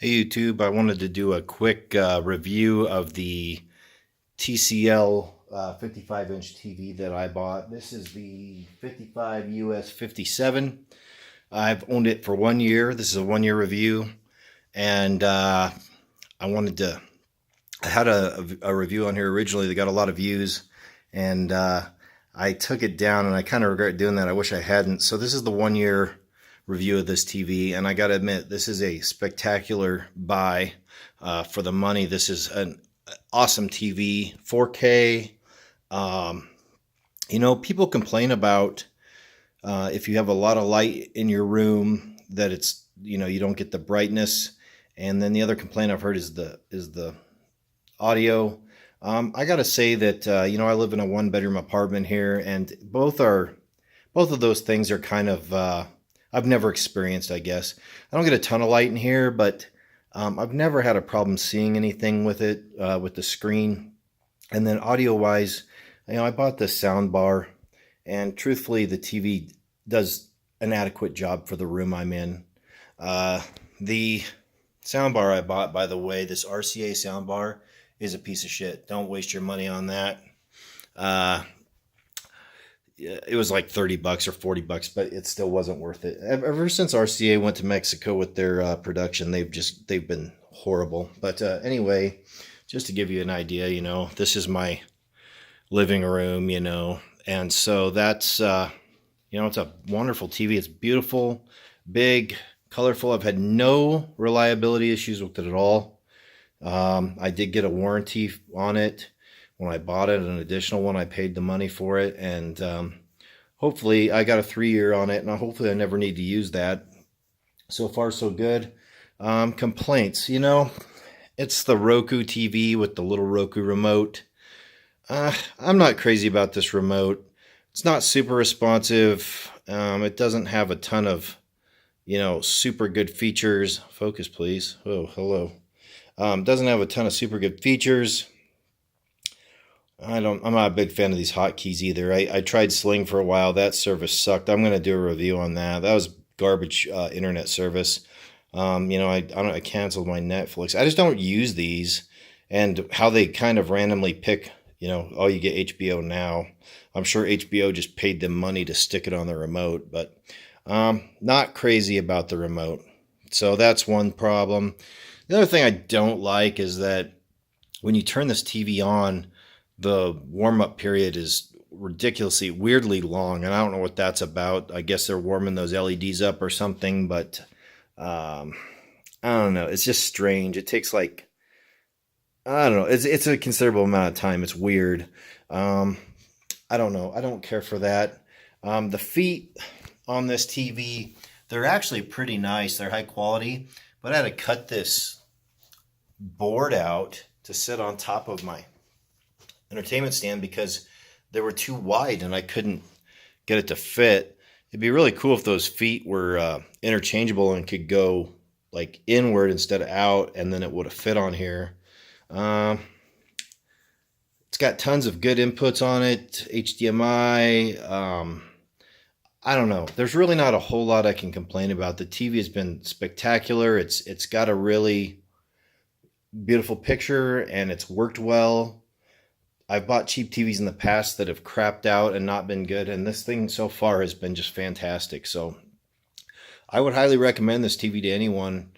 Hey YouTube, I wanted to do a quick review of the TCL 55-inch TV that I bought. This is the 55 US 57. I've owned it for 1 year. This is a 1 year review, and I had a review on here originally that got a lot of views, and I took it down, and I kind of regret doing that. I wish I hadn't. So this is the 1 year review of this TV, and I gotta admit, this is a spectacular buy for the money. This is an awesome TV, 4K. People complain about if you have a lot of light in your room that it's you don't get the brightness, and then the other complaint I've heard is the audio. I gotta say that I live in a 1 bedroom apartment here, and both of those things are kind of I've never experienced, I guess. I don't get a ton of light in here, but I've never had a problem seeing anything with it, with the screen. And then audio-wise, I bought this sound bar, and truthfully, the TV does an adequate job for the room I'm in. The sound bar I bought, by the way, this RCA sound bar, is a piece of shit. Don't waste your money on that. It was like $30 or $40, but it still wasn't worth it. Ever since RCA went to Mexico with their production, they've been horrible. But anyway, just to give you an idea, this is my living room, and so that's it's a wonderful TV. It's beautiful, big, colorful. I've had no reliability issues with it at all. I did get a warranty on it when I bought it, an additional one. I paid the money for it, and hopefully I got a 3 year on it, and hopefully I never need to use that. So far, so good. Complaints, it's the Roku TV with the little Roku remote. I'm not crazy about this remote. It's not super responsive. It doesn't have a ton of, super good features. Focus, please. Oh, hello. Doesn't have a ton of super good features. I'm not a big fan of these hotkeys either. I tried Sling for a while. That service sucked. I'm going to do a review on that. That was garbage internet service. I canceled my Netflix. I just don't use these, and how they kind of randomly pick, oh, you get HBO now. I'm sure HBO just paid them money to stick it on the remote, but not crazy about the remote. So that's one problem. The other thing I don't like is that when you turn this TV on, the warm-up period is ridiculously, weirdly long, and I don't know what that's about. I guess they're warming those LEDs up or something, but I don't know. It's just strange. It takes I don't know. It's a considerable amount of time. It's weird. I don't know. I don't care for that. The feet on this TV, they're actually pretty nice. They're high quality, but I had to cut this board out to sit on top of my entertainment stand because they were too wide and I couldn't get it to fit. It'd be really cool if those feet were interchangeable and could go like inward instead of out, and then it would have fit on here. It's got tons of good inputs on it, HDMI. I don't know. There's really not a whole lot I can complain about. The TV has been spectacular. It's got a really beautiful picture, and it's worked well. I've bought cheap TVs in the past that have crapped out and not been good, and this thing so far has been just fantastic. So I would highly recommend this TV to anyone.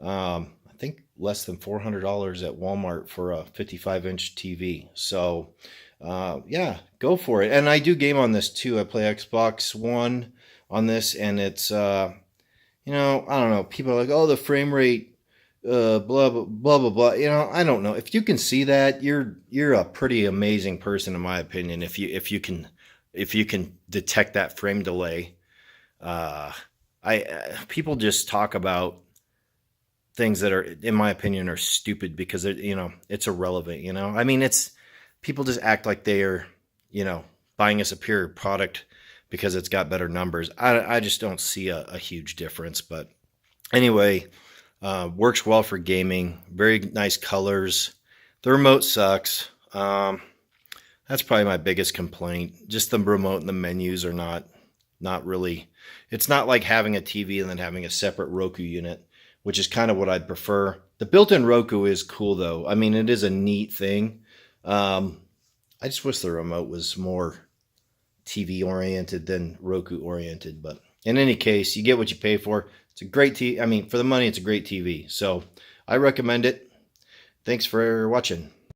I think less than $400 at Walmart for a 55-inch TV. So yeah, go for it. And I do game on this too. I play Xbox One on this, and it's I don't know. People are like, oh, the frame rate, blah blah blah blah blah. I don't know. If you can see that, you're a pretty amazing person, in my opinion. If you can detect that frame delay. People just talk about things that are, in my opinion, are stupid because it's irrelevant. I mean, it's people just act like they are buying a superior product because it's got better numbers. I just don't see a huge difference. But anyway. Works well for gaming. Very nice colors. The remote sucks. That's probably my biggest complaint. Just the remote and the menus are not really. It's not like having a TV and then having a separate Roku unit. which is kind of what I'd prefer. The built-in Roku is cool, though. I mean, it is a neat thing. I just wish the remote was more TV oriented than Roku oriented, but in any case, you get what you pay for. It's a great TV. I mean, for the money, it's a great TV. So I recommend it. Thanks for watching.